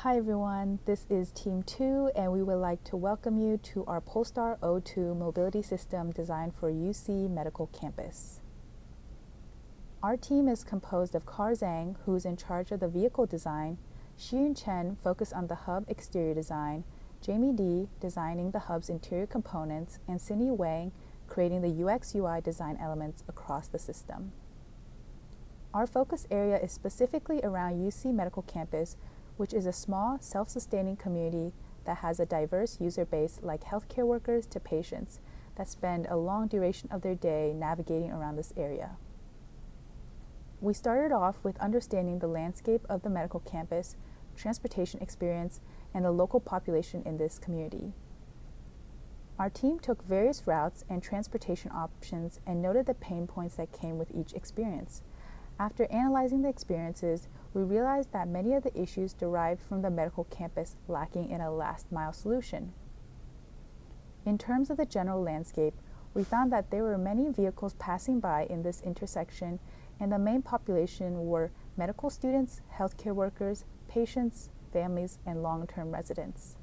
Hi everyone, this is Team 2 and we would like to welcome you to our Polestar O2 mobility system designed for UC Medical Campus. Our team is composed of Kar Zhang, who is in charge of the vehicle design, Xiyun Chen, focused on the hub exterior design, Jamie D, designing the hub's interior components, and Cindy Wang, creating the UX/UI design elements across the system. Our focus area is specifically around UC Medical Campus, which is a small, self-sustaining community that has a diverse user base like healthcare workers to patients that spend a long duration of their day navigating around this area. We started off with understanding the landscape of the medical campus, transportation experience, and the local population in this community. Our team took various routes and transportation options and noted the pain points that came with each experience. After analyzing the experiences, we realized that many of the issues derived from the medical campus lacking in a last-mile solution. In terms of the general landscape, we found that there were many vehicles passing by in this intersection, and the main population were medical students, healthcare workers, patients, families, and long-term residents.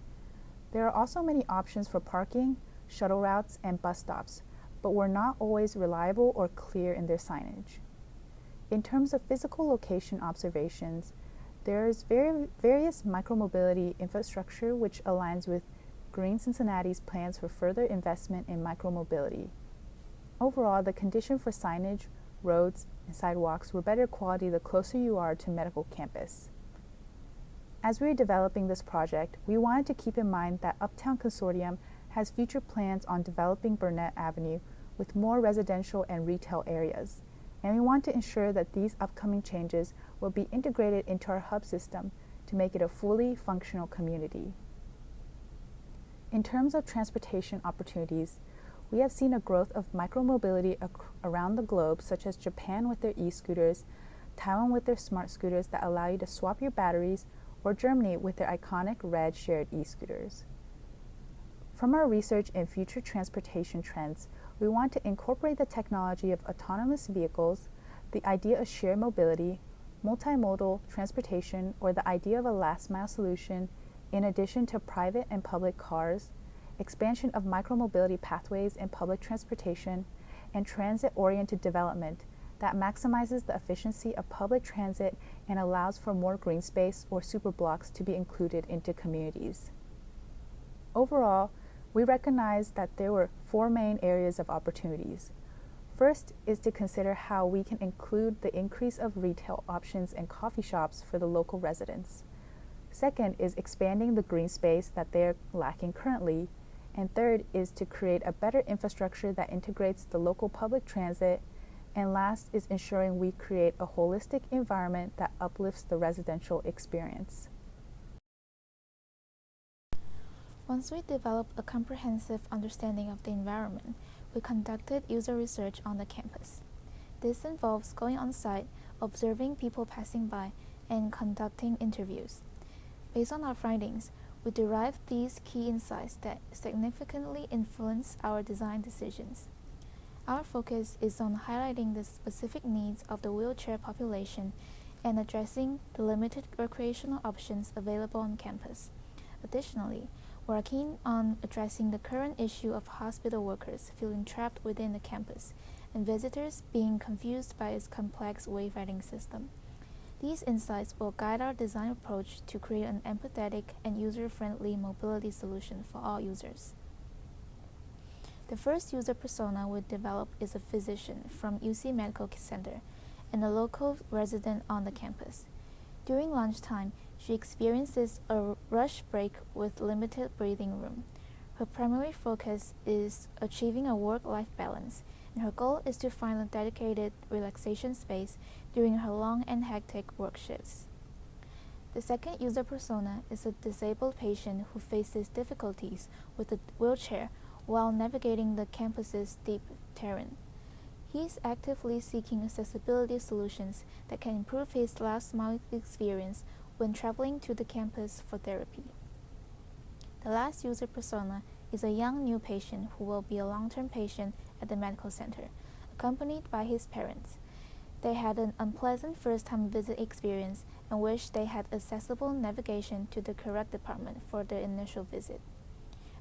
There are also many options for parking, shuttle routes, and bus stops, but were not always reliable or clear in their signage. In terms of physical location observations, there is various micromobility infrastructure which aligns with Green Cincinnati's plans for further investment in micromobility. Overall, the condition for signage, roads, and sidewalks were better quality the closer you are to medical campus. As we are developing this project, we wanted to keep in mind that Uptown Consortium has future plans on developing Burnett Avenue with more residential and retail areas, and we want to ensure that these upcoming changes will be integrated into our hub system to make it a fully functional community. In terms of transportation opportunities, we have seen a growth of micromobility around the globe, such as Japan with their e-scooters, Taiwan with their smart scooters that allow you to swap your batteries, or Germany with their iconic red shared e-scooters. From our research in future transportation trends, we want to incorporate the technology of autonomous vehicles, the idea of shared mobility, multimodal transportation, or the idea of a last-mile solution, in addition to private and public cars, expansion of micromobility pathways in public transportation, and transit-oriented development that maximizes the efficiency of public transit and allows for more green space or superblocks to be included into communities. Overall, we recognize that there were 4 main areas of opportunities. First is to consider how we can include the increase of retail options and coffee shops for the local residents. Second is expanding the green space that they're lacking currently. And third is to create a better infrastructure that integrates the local public transit. And last is ensuring we create a holistic environment that uplifts the residential experience. Once we developed a comprehensive understanding of the environment, we conducted user research on the campus. This involves going on site, observing people passing by, and conducting interviews. Based on our findings, we derived these key insights that significantly influence our design decisions. Our focus is on highlighting the specific needs of the wheelchair population and addressing the limited recreational options available on campus. Additionally, we are keen on addressing the current issue of hospital workers feeling trapped within the campus and visitors being confused by its complex wayfinding system. These insights will guide our design approach to create an empathetic and user-friendly mobility solution for all users. The first user persona we developed is a physician from UC Medical Center and a local resident on the campus. During lunchtime, she experiences a rush break with limited breathing room. Her primary focus is achieving a work-life balance, and her goal is to find a dedicated relaxation space during her long and hectic work shifts. The second user persona is a disabled patient who faces difficulties with a wheelchair while navigating the campus's steep terrain. He is actively seeking accessibility solutions that can improve his last-mile experience when traveling to the campus for therapy. The last user persona is a young new patient who will be a long-term patient at the medical center, accompanied by his parents. They had an unpleasant first-time visit experience and wished they had accessible navigation to the correct department for their initial visit.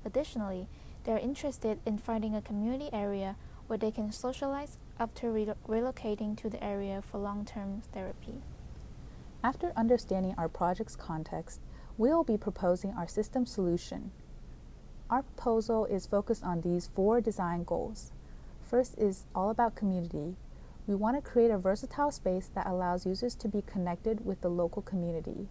Additionally, they are interested in finding a community area where they can socialize after relocating to the area for long-term therapy. After understanding our project's context, we will be proposing our system solution. Our proposal is focused on these 4 design goals. First is all about community. We want to create a versatile space that allows users to be connected with the local community.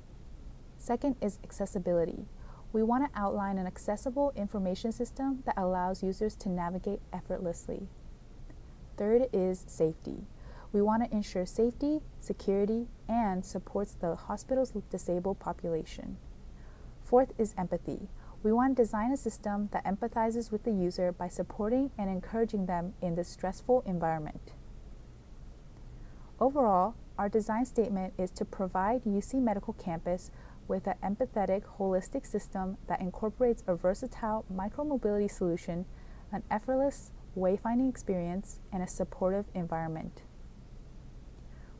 Second is accessibility. We want to outline an accessible information system that allows users to navigate effortlessly. Third is safety. We want to ensure safety, security, and supports the hospital's disabled population. Fourth is empathy. We want to design a system that empathizes with the user by supporting and encouraging them in this stressful environment. Overall, our design statement is to provide UC Medical Campus with an empathetic, holistic system that incorporates a versatile micromobility solution, an effortless wayfinding experience, and a supportive environment.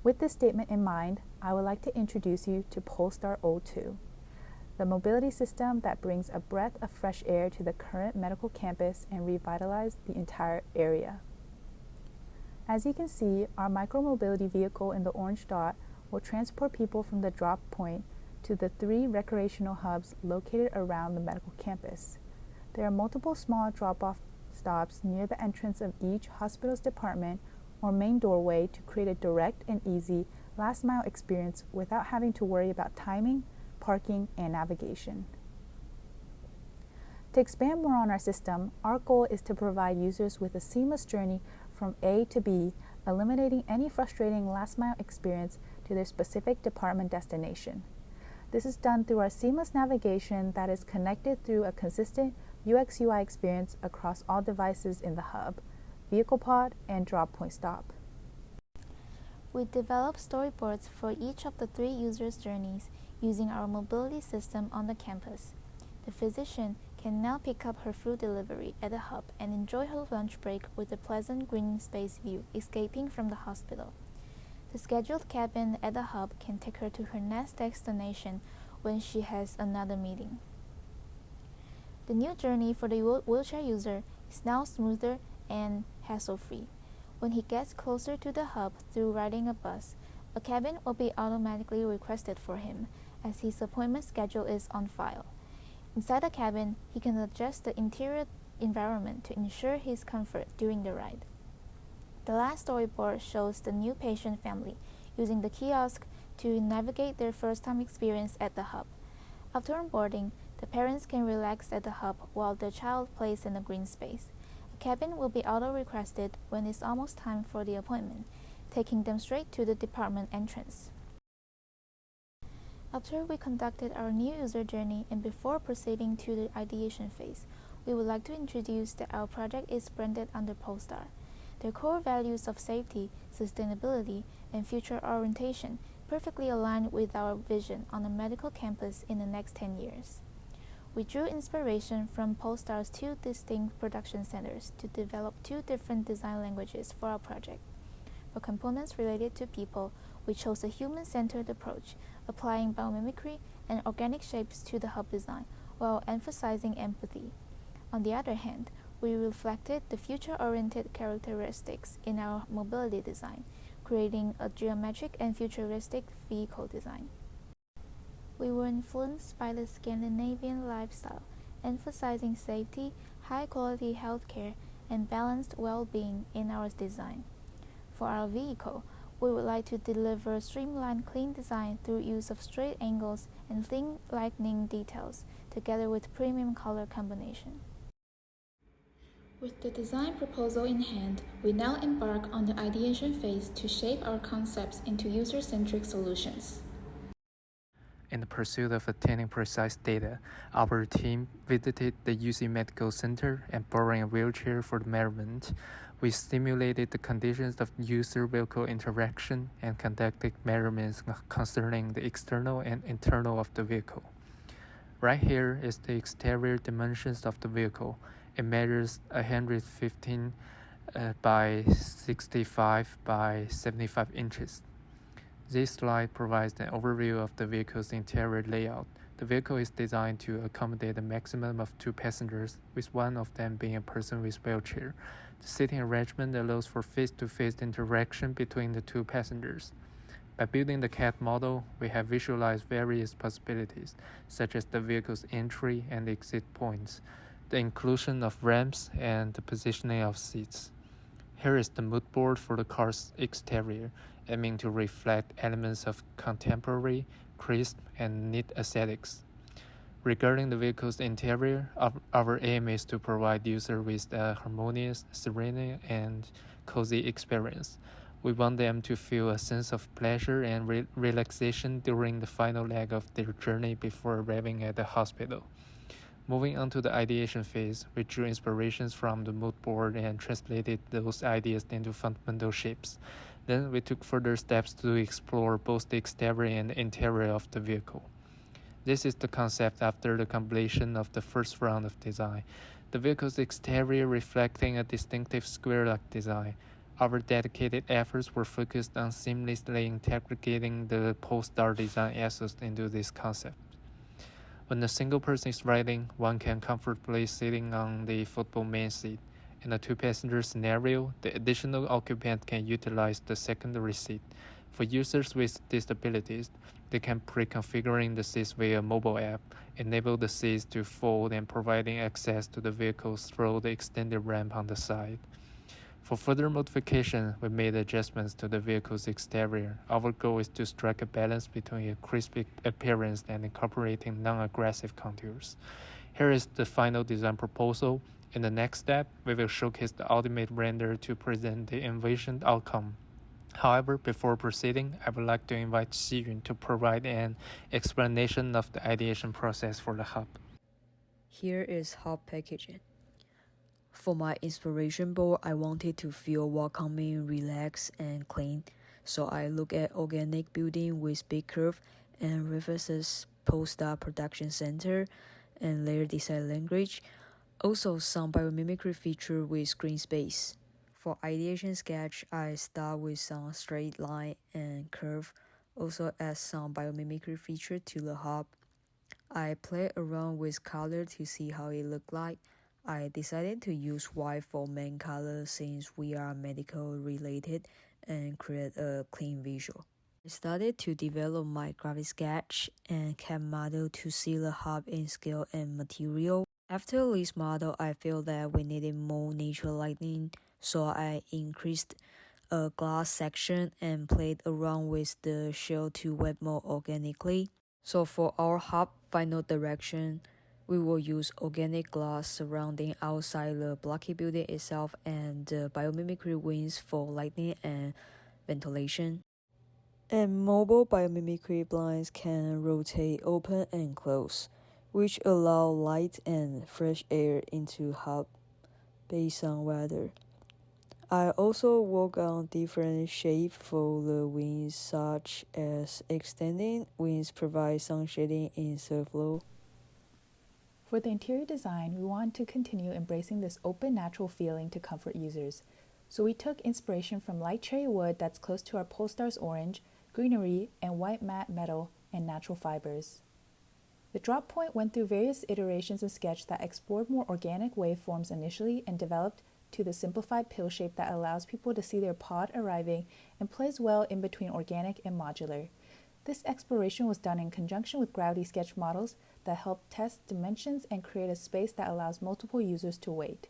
With this statement in mind, I would like to introduce you to Polestar O2, the mobility system that brings a breath of fresh air to the current medical campus and revitalize the entire area. As you can see, our micromobility vehicle in the orange dot will transport people from the drop point to the 3 recreational hubs located around the medical campus. There are multiple small drop-off stops near the entrance of each hospital's department or main doorway to create a direct and easy last-mile experience without having to worry about timing, parking, and navigation. To expand more on our system, our goal is to provide users with a seamless journey from A to B, eliminating any frustrating last-mile experience to their specific department destination. This is done through our seamless navigation that is connected through a consistent UX/UI experience across all devices in the hub, vehicle pod, and drop point stop. We developed storyboards for each of the 3 users' journeys using our mobility system on the campus. The physician can now pick up her food delivery at the hub and enjoy her lunch break with a pleasant green space view escaping from the hospital. The scheduled cabin at the hub can take her to her next destination when she has another meeting. The new journey for the wheelchair user is now smoother and hassle-free. When he gets closer to the hub through riding a bus, a cabin will be automatically requested for him as his appointment schedule is on file. Inside the cabin, he can adjust the interior environment to ensure his comfort during the ride. The last storyboard shows the new patient family using the kiosk to navigate their first-time experience at the hub. After onboarding, the parents can relax at the hub while their child plays in the green space. A cabin will be auto-requested when it's almost time for the appointment, taking them straight to the department entrance. After we conducted our new user journey and before proceeding to the ideation phase, we would like to introduce that our project is branded under Polestar. Their core values of safety, sustainability, and future orientation perfectly align with our vision on a medical campus in the next 10 years. We drew inspiration from Polestar's 2 distinct production centers to develop 2 different design languages for our project. For components related to people, we chose a human-centered approach, applying biomimicry and organic shapes to the hub design while emphasizing empathy. On the other hand, we reflected the future-oriented characteristics in our mobility design, creating a geometric and futuristic vehicle design. We were influenced by the Scandinavian lifestyle, emphasizing safety, high-quality healthcare, and balanced well-being in our design. For our vehicle, we would like to deliver streamlined, clean design through use of straight angles and thin lightning details, together with premium color combination. With the design proposal in hand, we now embark on the ideation phase to shape our concepts into user-centric solutions. In the pursuit of attaining precise data, our team visited the UC Medical Center and borrowing a wheelchair for the measurement. We simulated the conditions of user-vehicle interaction and conducted measurements concerning the external and internal of the vehicle. Right here is the exterior dimensions of the vehicle. It measures 115 by 65 by 75 inches. This slide provides an overview of the vehicle's interior layout. The vehicle is designed to accommodate a maximum of 2 passengers, with one of them being a person with wheelchair. The seating arrangement allows for face-to-face interaction between the 2 passengers. By building the CAD model, we have visualized various possibilities, such as the vehicle's entry and exit points, the inclusion of ramps, and the positioning of seats. Here is the mood board for the car's exterior, aiming to reflect elements of contemporary, crisp, and neat aesthetics. Regarding the vehicle's interior, our aim is to provide users with a harmonious, serene, and cozy experience. We want them to feel a sense of pleasure and relaxation during the final leg of their journey before arriving at the hospital. Moving on to the ideation phase, we drew inspirations from the mood board and translated those ideas into fundamental shapes. Then we took further steps to explore both the exterior and the interior of the vehicle. This is the concept after the completion of the first round of design. The vehicle's exterior reflecting a distinctive square-like design. Our dedicated efforts were focused on seamlessly integrating the Polestar design ethos into this concept. When a single person is riding, one can comfortably sitting on the football main seat. In a 2-passenger scenario, the additional occupant can utilize the secondary seat. For users with disabilities, they can pre-configuring the seats via mobile app, enable the seats to fold and providing access to the vehicles through the extended ramp on the side. For further modification, we made adjustments to the vehicle's exterior. Our goal is to strike a balance between a crisp appearance and incorporating non-aggressive contours. Here is the final design proposal. In the next step, we will showcase the ultimate render to present the envisioned outcome. However, before proceeding, I would like to invite Xiyun to provide an explanation of the ideation process for the hub. Here is hub packaging. For my inspiration board, I wanted to feel welcoming, relaxed, and clean, so I look at organic building with big curve and references Polestar Production Center and layer design language. Also some biomimicry feature with green space. For ideation sketch, I start with some straight line and curve, also add some biomimicry feature to the hub. I play around with color to see how it look like. I decided to use white for main color since we are medical related and create a clean visual. I started to develop my graphic sketch and CAD model to see the hub in scale and material. After this model, I feel that we needed more natural lighting, so I increased a glass section and played around with the shell to wet more organically. So for our hub final direction, we will use organic glass surrounding outside the blocky building itself and biomimicry wings for lighting and ventilation. And mobile biomimicry blinds can rotate open and close, which allow light and fresh air into hub based on weather. I also work on different shapes for the wings, such as extending wings provide sun shading in surflow. For the interior design, we want to continue embracing this open, natural feeling to comfort users. So we took inspiration from light cherry wood that's close to our Polestar's orange, greenery, and white matte metal and natural fibers. The drop point went through various iterations of sketch that explored more organic waveforms initially and developed to the simplified pill shape that allows people to see their pod arriving and plays well in between organic and modular. This exploration was done in conjunction with Gravity sketch models that help test dimensions and create a space that allows multiple users to wait.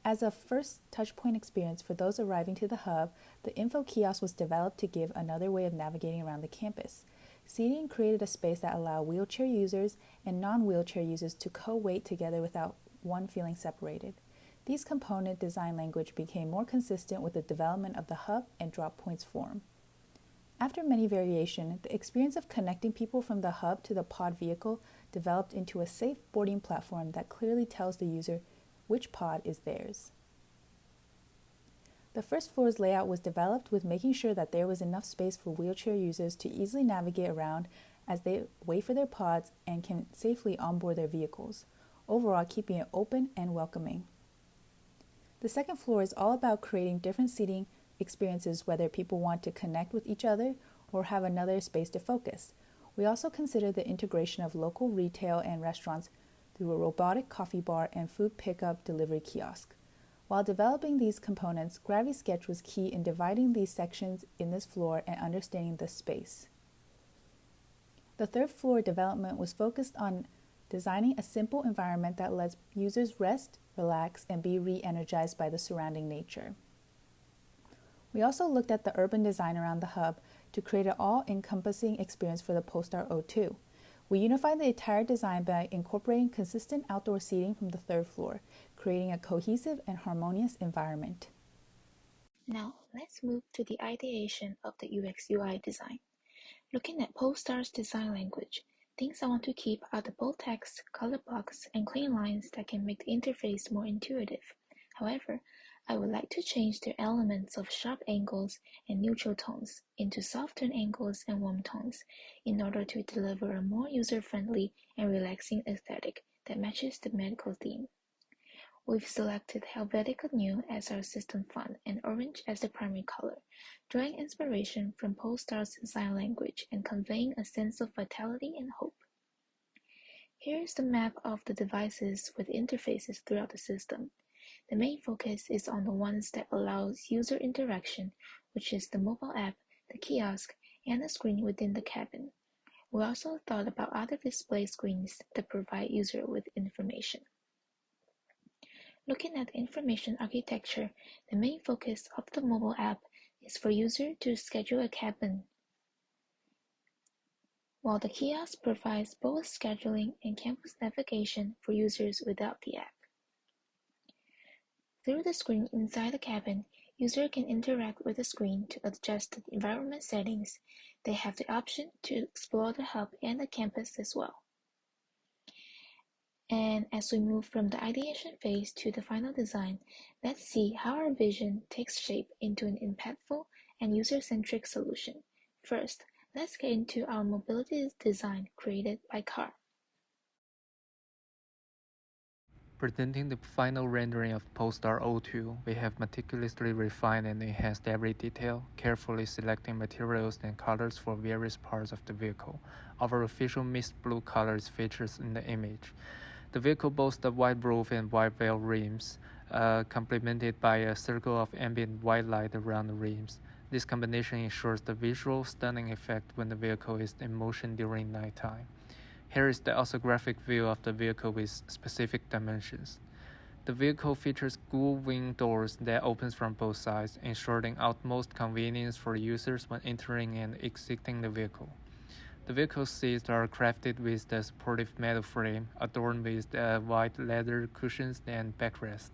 As a first touchpoint experience for those arriving to the hub, the info kiosk was developed to give another way of navigating around the campus. Seating created a space that allowed wheelchair users and non-wheelchair users to co-wait together without one feeling separated. These component design language became more consistent with the development of the hub and drop points form. After many variations, the experience of connecting people from the hub to the pod vehicle developed into a safe boarding platform that clearly tells the user which pod is theirs. The first floor's layout was developed with making sure that there was enough space for wheelchair users to easily navigate around as they wait for their pods and can safely onboard their vehicles, overall keeping it open and welcoming. The second floor is all about creating different seating experiences, whether people want to connect with each other or have another space to focus. We also consider the integration of local retail and restaurants through a robotic coffee bar and food pickup delivery kiosk. While developing these components, Gravity Sketch was key in dividing these sections in this floor and understanding the space. The third floor development was focused on designing a simple environment that lets users rest, relax, and be re-energized by the surrounding nature. We also looked at the urban design around the hub to create an all-encompassing experience for the Polestar 02. We unified the entire design by incorporating consistent outdoor seating from the third floor, creating a cohesive and harmonious environment. Now, let's move to the ideation of the UX/UI design. Looking at Polestar's design language, things I want to keep are the bold text, color blocks, and clean lines that can make the interface more intuitive. However, I would like to change the elements of sharp angles and neutral tones into soft tone angles and warm tones in order to deliver a more user-friendly and relaxing aesthetic that matches the medical theme. We've selected Helvetica Neue as our system font and orange as the primary color, drawing inspiration from Polestar's design language and conveying a sense of vitality and hope. Here is the map of the devices with interfaces throughout the system. The main focus is on the ones that allows user interaction, which is the mobile app, the kiosk, and the screen within the cabin. We also thought about other display screens that provide user with information. Looking at the information architecture, the main focus of the mobile app is for user to schedule a cabin, while the kiosk provides both scheduling and campus navigation for users without the app. Through the screen inside the cabin, user can interact with the screen to adjust the environment settings. They have the option to explore the hub and the campus as well. And as we move from the ideation phase to the final design, let's see how our vision takes shape into an impactful and user-centric solution. First, let's get into our mobility design created by CAR. Presenting the final rendering of Polestar 02, we have meticulously refined and enhanced every detail, carefully selecting materials and colors for various parts of the vehicle. Our official mist blue color is featured in the image. The vehicle boasts a white roof and white veil rims, complemented by a circle of ambient white light around the rims. This combination ensures the visual stunning effect when the vehicle is in motion during nighttime. Here is the orthographic view of the vehicle with specific dimensions. The vehicle features gull-wing doors that opens from both sides, ensuring utmost convenience for users when entering and exiting the vehicle. The vehicle seats are crafted with the supportive metal frame, adorned with white leather cushions and backrest.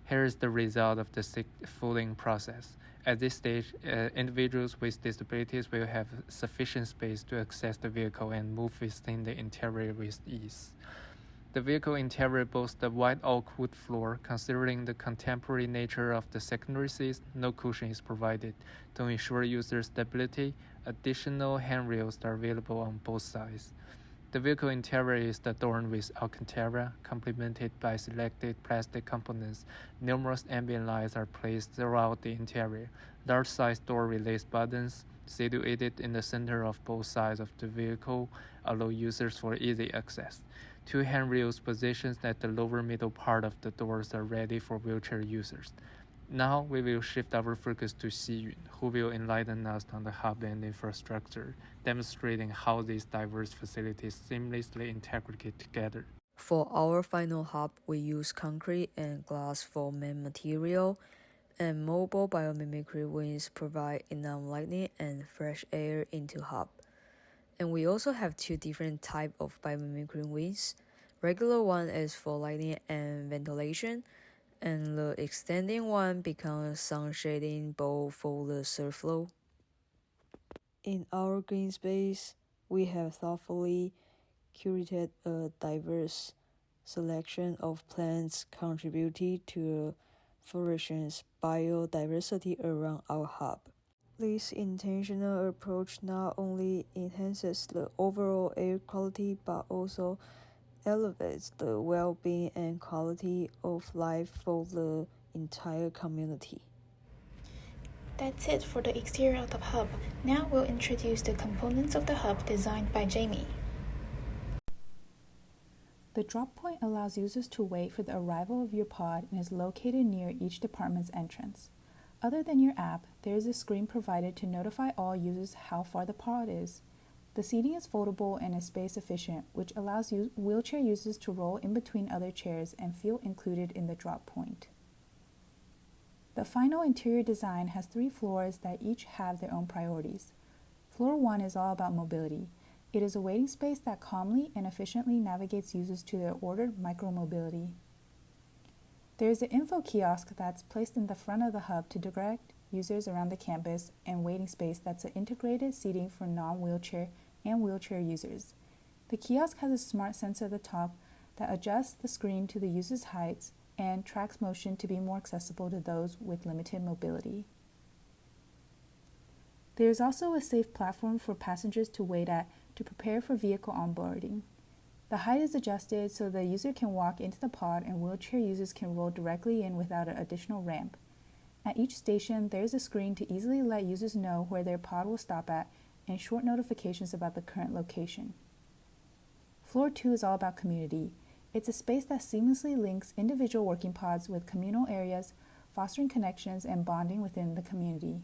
Here is the result of the seat folding process. At this stage, individuals with disabilities will have sufficient space to access the vehicle and move within the interior with ease. The vehicle interior boasts a white oak wood floor. Considering the contemporary nature of the secondary seats, no cushion is provided. To ensure user stability, additional handrails are available on both sides. The vehicle interior is adorned with Alcantara, complemented by selected plastic components. Numerous ambient lights are placed throughout the interior. Large-sized door release buttons, situated in the center of both sides of the vehicle, allow users for easy access. Two handrails positioned at the lower middle part of the doors are ready for wheelchair users. Now we will shift our focus to Xiyun, who will enlighten us on the hub and infrastructure, demonstrating how these diverse facilities seamlessly integrate together. For our final hub, we use concrete and glass for main material, and mobile biomimicry wings provide enough lighting and fresh air into hub. And we also have two different types of biomimicry wings. Regular one is for lighting and ventilation, and the extending one becomes sun shading bowl for the surf flow. In our green space, we have thoughtfully curated a diverse selection of plants contributing to the flourishing biodiversity around our hub. This intentional approach not only enhances the overall air quality but also elevates the well-being and quality of life for the entire community. That's it for the exterior of the hub. Now we'll introduce the components of the hub designed by Jamie. The drop point allows users to wait for the arrival of your pod and is located near each department's entrance. Other than your app, there is a screen provided to notify all users how far the pod is. The seating is foldable and is space efficient, which allows wheelchair users to roll in between other chairs and feel included in the drop point. The final interior design has 3 floors that each have their own priorities. Floor 1 is all about mobility. It is a waiting space that calmly and efficiently navigates users to their ordered micromobility. There is an info kiosk that's placed in the front of the hub to direct users around the campus, and waiting space that's an integrated seating for non-wheelchair and wheelchair users. The kiosk has a smart sensor at the top that adjusts the screen to the user's height and tracks motion to be more accessible to those with limited mobility. There is also a safe platform for passengers to wait at to prepare for vehicle onboarding. The height is adjusted so the user can walk into the pod and wheelchair users can roll directly in without an additional ramp. At each station, there is a screen to easily let users know where their pod will stop at and short notifications about the current location. Floor 2 is all about community. It's a space that seamlessly links individual working pods with communal areas, fostering connections and bonding within the community.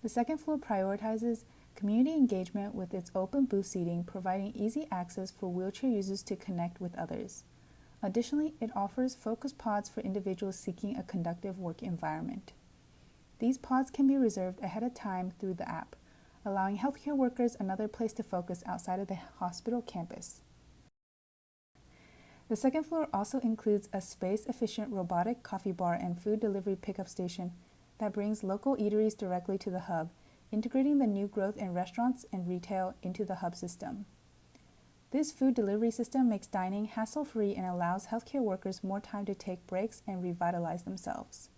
The second floor prioritizes community engagement with its open booth seating, providing easy access for wheelchair users to connect with others. Additionally, it offers focus pods for individuals seeking a conducive work environment. These pods can be reserved ahead of time through the app, allowing healthcare workers another place to focus outside of the hospital campus. The second floor also includes a space-efficient robotic coffee bar and food delivery pickup station that brings local eateries directly to the hub, integrating the new growth in restaurants and retail into the hub system. This food delivery system makes dining hassle-free and allows healthcare workers more time to take breaks and revitalize themselves.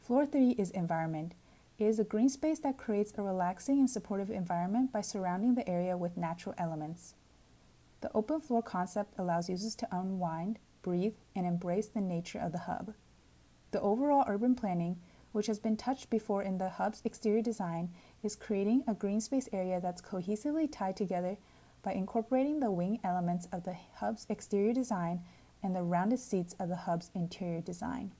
Floor 3 is environment. It is a green space that creates a relaxing and supportive environment by surrounding the area with natural elements. The open floor concept allows users to unwind, breathe, and embrace the nature of the hub. The overall urban planning, which has been touched before in the hub's exterior design, is creating a green space area that's cohesively tied together by incorporating the wing elements of the hub's exterior design and the rounded seats of the hub's interior design.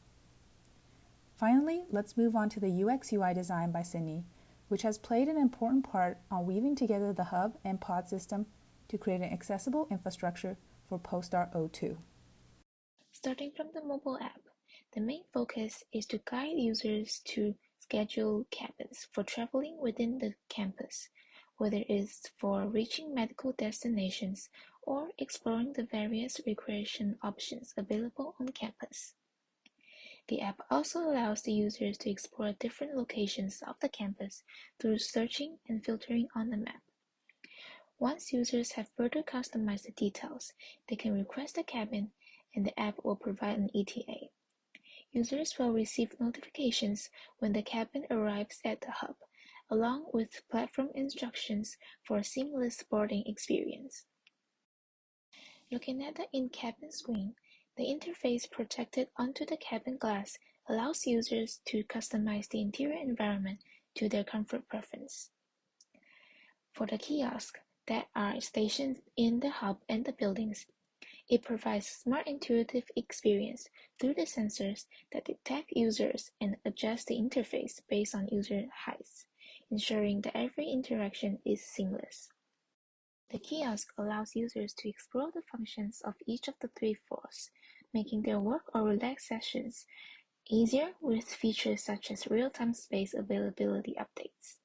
Finally, let's move on to the UX/UI design by Sydney, which has played an important part on weaving together the hub and pod system to create an accessible infrastructure for Polestar O2. Starting from the mobile app, the main focus is to guide users to schedule cabins for traveling within the campus, whether it's for reaching medical destinations or exploring the various recreation options available on campus. The app also allows the users to explore different locations of the campus through searching and filtering on the map. Once users have further customized the details, they can request a cabin and the app will provide an ETA. Users will receive notifications when the cabin arrives at the hub, along with platform instructions for a seamless boarding experience. Looking at the in-cabin screen, the interface projected onto the cabin glass allows users to customize the interior environment to their comfort preference. For the kiosks that are stationed in the hub and the buildings, it provides a smart intuitive experience through the sensors that detect users and adjust the interface based on user heights, ensuring that every interaction is seamless. The kiosk allows users to explore the functions of each of the 3 floors, making their work or relax sessions easier with features such as real-time space availability updates.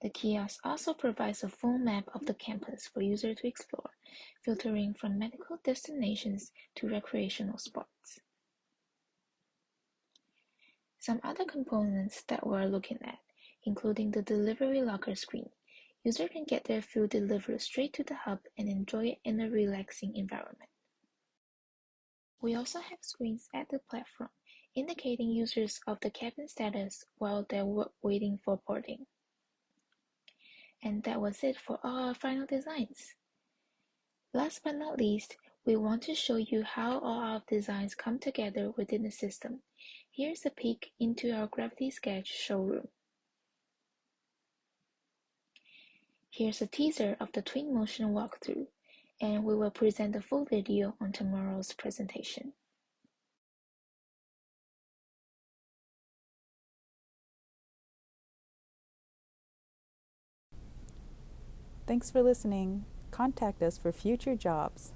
The kiosk also provides a full map of the campus for users to explore, filtering from medical destinations to recreational spots. Some other components that we're looking at, including the delivery locker screen. Users can get their food delivered straight to the hub and enjoy it in a relaxing environment. We also have screens at the platform, indicating users of the cabin status while they're waiting for boarding. And that was it for all our final designs. Last but not least, We want to show you how all our designs come together within the system. Here's a peek into our Gravity Sketch showroom. Here's a teaser of the Twinmotion walkthrough, and we will present the full video on tomorrow's presentation. Thanks for listening. Contact us for future jobs.